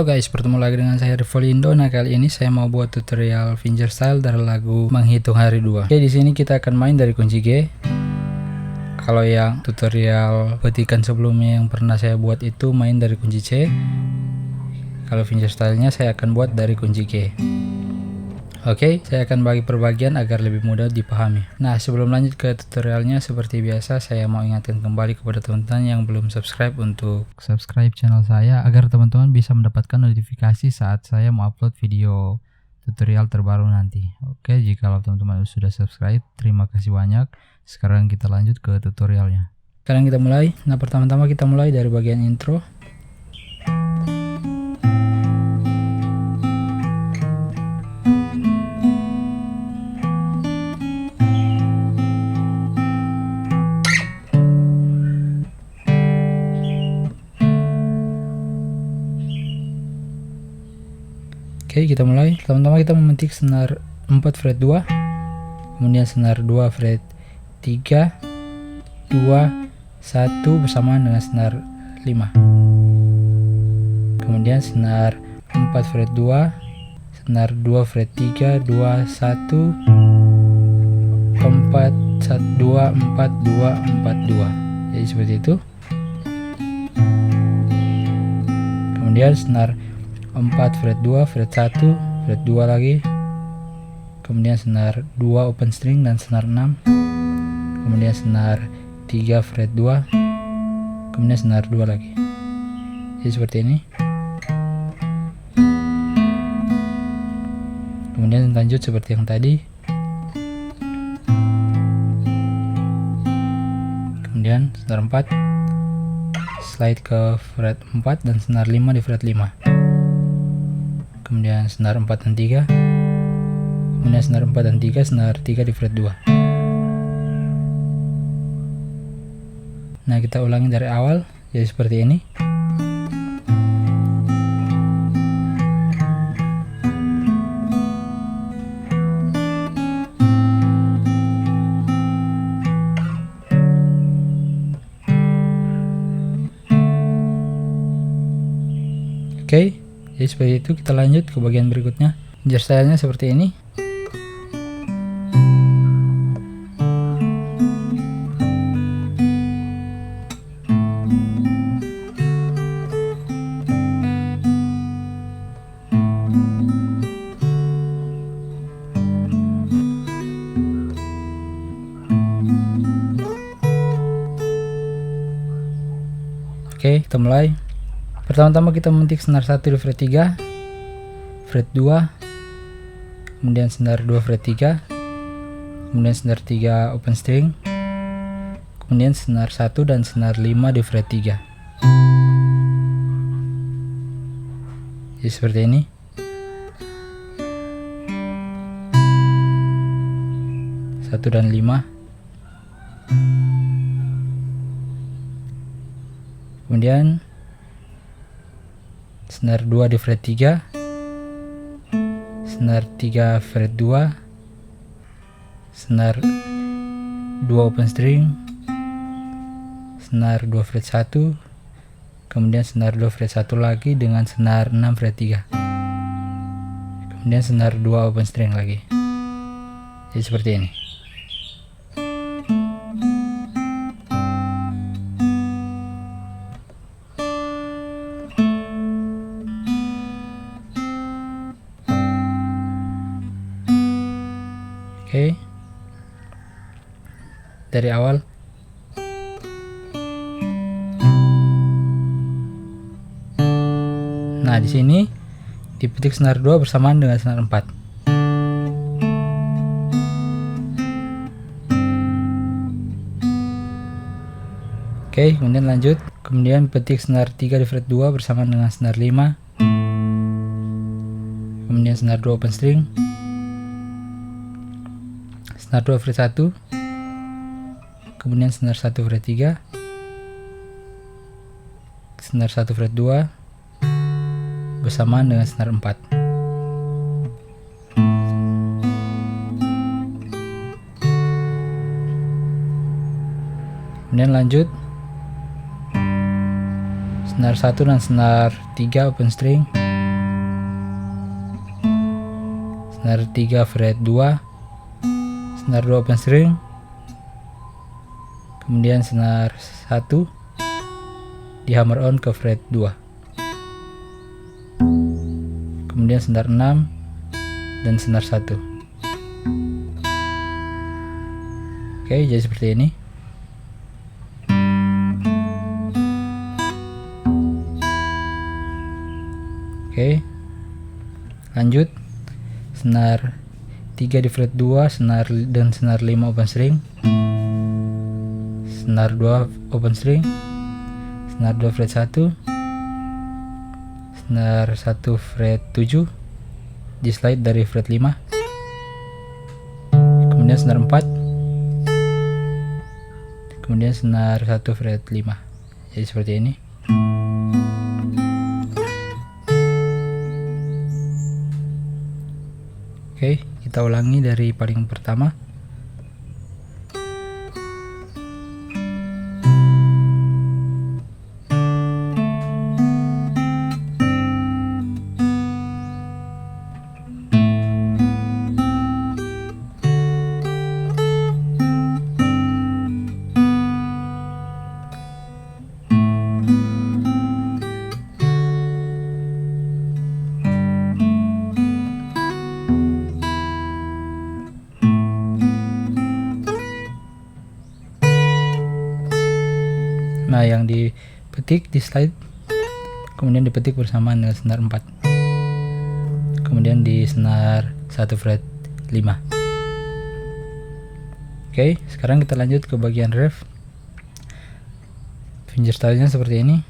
Halo guys, bertemu lagi dengan saya Rivolindo. Nah, kali ini saya mau buat tutorial fingerstyle dari lagu Menghitung Hari 2. Oke, di sini kita akan main dari kunci G. Kalau yang tutorial petikan sebelumnya yang pernah saya buat itu main dari kunci C. Kalau fingerstyle-nya saya akan buat dari kunci G. Oke, saya akan bagi per bagian agar lebih mudah dipahami. Nah, sebelum lanjut ke tutorialnya, seperti biasa saya mau ingatkan kembali kepada teman-teman yang belum subscribe untuk subscribe channel saya agar teman-teman bisa mendapatkan notifikasi saat saya mau upload video tutorial terbaru nanti. Oke, jika teman-teman sudah subscribe, terima kasih banyak. Sekarang kita lanjut ke tutorialnya. Sekarang kita mulai. Nah, pertama-tama kita mulai dari bagian intro. Oke, kita mulai. Pertama-tama kita memetik senar 4 fret 2, kemudian senar 2 fret 3, 2, 1 bersamaan dengan senar 5. Kemudian senar 4 fret 2, senar 2 fret 3, 2, 1, 4, 2, 4, 2, 4, 2. Jadi seperti itu. Kemudian senar 4 fret 2, fret 1, fret 2 lagi, kemudian senar 2 open string dan senar 6, kemudian senar 3 fret 2, kemudian senar 2 lagi. Jadi seperti ini. Kemudian lanjut seperti yang tadi. Kemudian senar 4 slide ke fret 4 dan senar 5 di fret 5. Kemudian senar 4 dan 3, kemudian senar 4 dan 3, senar 3 di fret 2. Nah, kita ulangi dari awal, jadi seperti ini. Oke. Jadi seperti itu. Kita lanjut ke bagian berikutnya. Fingerstyle-nya seperti ini. Oke, kita mulai. Pertama-tama kita memetik senar 1 di fret 3, fret 2, kemudian senar 2 fret 3, kemudian senar 3 open string, kemudian senar 1 dan senar 5 di fret 3. Jadi seperti ini. Satu dan 5. Kemudian senar 2 di fret 3, senar 3 fret 2, senar 2 open string, senar 2 fret 1, kemudian senar 2 fret 1 lagi dengan senar 6 fret 3, kemudian senar 2 open string lagi. Jadi seperti ini. Oke, dari awal. Nah, di sini dipetik senar 2 bersamaan dengan senar 4. Oke, kemudian lanjut. Kemudian petik senar 3 di fret 2 bersamaan dengan senar 5. Kemudian senar 2 open string, senar 2 fret 1, kemudian senar 1 fret 3, senar 1 fret 2 bersamaan dengan senar 4. Kemudian lanjut senar 1 dan senar 3 open string, senar 3 fret 2, senar 2 open string, kemudian senar 1 di hammer on ke fret 2, kemudian senar 6 dan senar 1. Oke, jadi seperti ini. Oke, lanjut. Senar 3 di fret 2, senar dan senar 5 open string, senar 2 open string, senar 2 fret 1, senar 1 fret 7 di slide dari fret 5, kemudian senar 4, kemudian senar 1 fret 5. Jadi seperti ini. Oke, kita ulangi dari paling pertama. Nah, yang dipetik di slide kemudian dipetik bersamaan dengan senar 4, kemudian di senar 1 fret 5. Oke, sekarang kita lanjut ke bagian ref. Fingerstyle-nya seperti ini.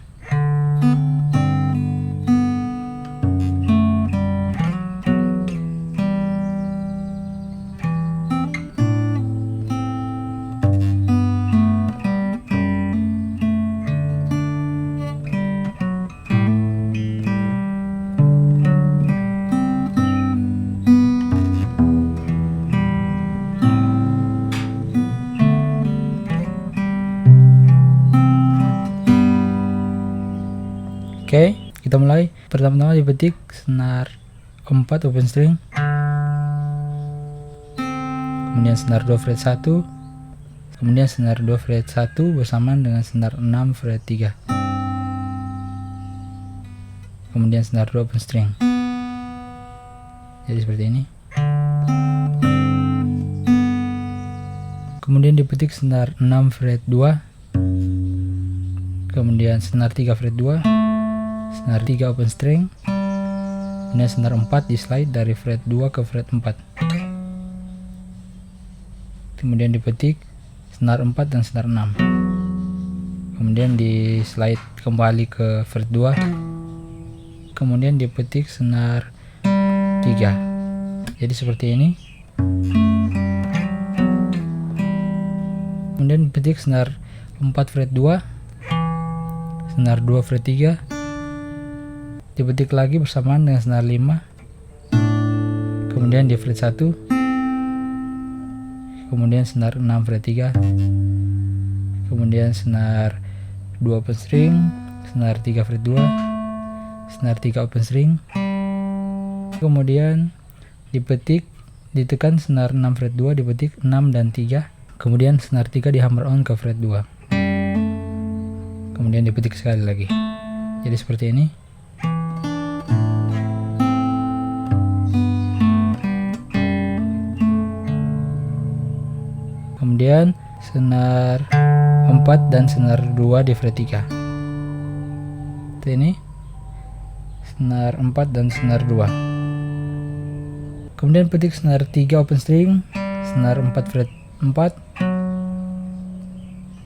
Oke, kita mulai. Pertama-tama dipetik senar 4 open string, kemudian senar 2 fret 1, kemudian senar 2 fret 1 bersamaan dengan senar 6 fret 3, kemudian senar 2 open string. Jadi seperti ini. Kemudian dipetik senar 6 fret 2, kemudian senar 3 fret 2, senar 3 open string, kemudian senar 4 di slide dari fret 2 ke fret 4, kemudian dipetik senar 4 dan senar 6, kemudian di slide kembali ke fret 2, kemudian dipetik senar 3. Jadi seperti ini. Kemudian dipetik senar 4 fret 2, senar 2 fret 3, dipetik lagi bersamaan dengan senar 5, kemudian di fret 1, kemudian senar 6 fret 3, kemudian senar 2 open string, senar 3 fret 2, senar 3 open string, kemudian dipetik, ditekan senar 6 fret 2, dipetik 6 dan 3, kemudian senar 3 di hammer on ke fret 2, kemudian dipetik sekali lagi. Jadi seperti ini. Kemudian senar 4 dan senar 2 di fret 3. Seperti ini. Senar 4 dan senar 2. Kemudian petik senar 3 open string, senar 4 fret 4,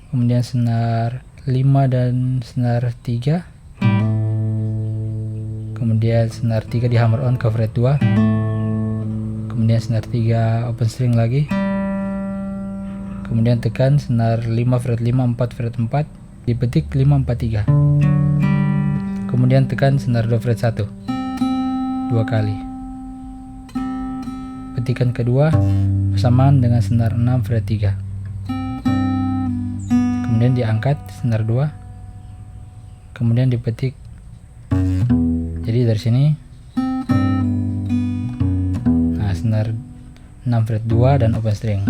kemudian senar 5 dan senar 3, kemudian senar 3 di hammer on ke fret 2, kemudian senar 3 open string lagi, kemudian tekan senar 5 fret 5, 4 fret 4, dipetik 5 4 3, kemudian tekan senar 2 fret 1 2 kali, petikan kedua bersamaan dengan senar 6 fret 3, kemudian diangkat senar 2, kemudian dipetik. Jadi dari sini, nah senar 6 fret 2 dan open string.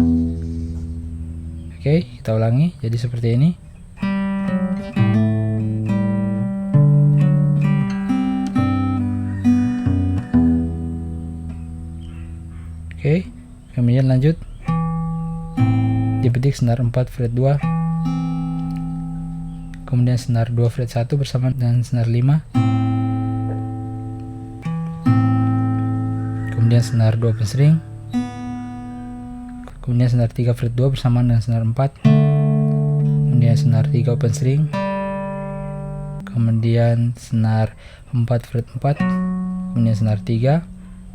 Oke, kita ulangi jadi seperti ini. Oke, kemudian lanjut dipetik senar 4 fret 2, kemudian senar 2 fret 1 bersama dengan senar 5, kemudian senar 2 open string, kemudian senar 3 fret 2 bersama dengan senar 4, kemudian senar 3 open string, kemudian senar 4 fret 4, kemudian senar 3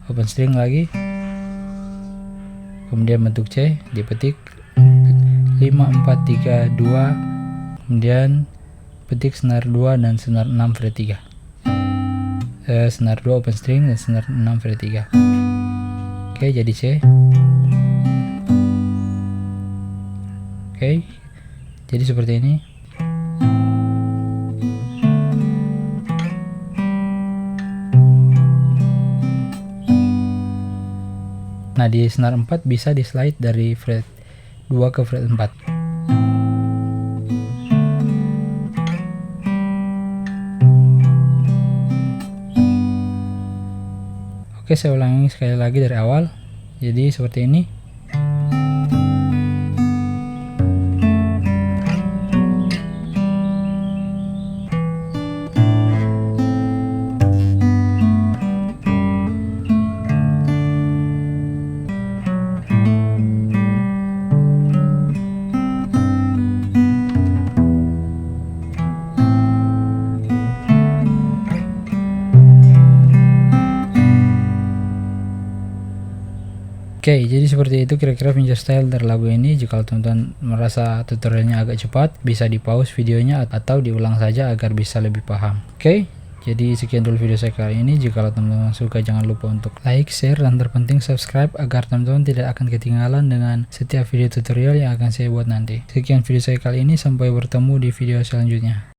open string lagi, kemudian bentuk C dipetik 5 4 3 2, kemudian petik senar 2 dan senar 6 fret 3, senar 2 open string dan senar 6 fret 3. Oke, jadi C. Oke, jadi seperti ini. Nah, di senar 4 bisa di slide dari fret 2 ke fret 4. Oke, saya ulangi sekali lagi dari awal. Jadi seperti ini. Oke, jadi seperti itu kira-kira fingerstyle dari lagu ini. Jika teman-teman merasa tutorialnya agak cepat, bisa di pause videonya atau diulang saja agar bisa lebih paham. Oke, jadi sekian dulu video saya kali ini. Jika teman-teman suka, jangan lupa untuk like, share, dan terpenting subscribe agar teman-teman tidak akan ketinggalan dengan setiap video tutorial yang akan saya buat nanti. Sekian video saya kali ini, sampai bertemu di video selanjutnya.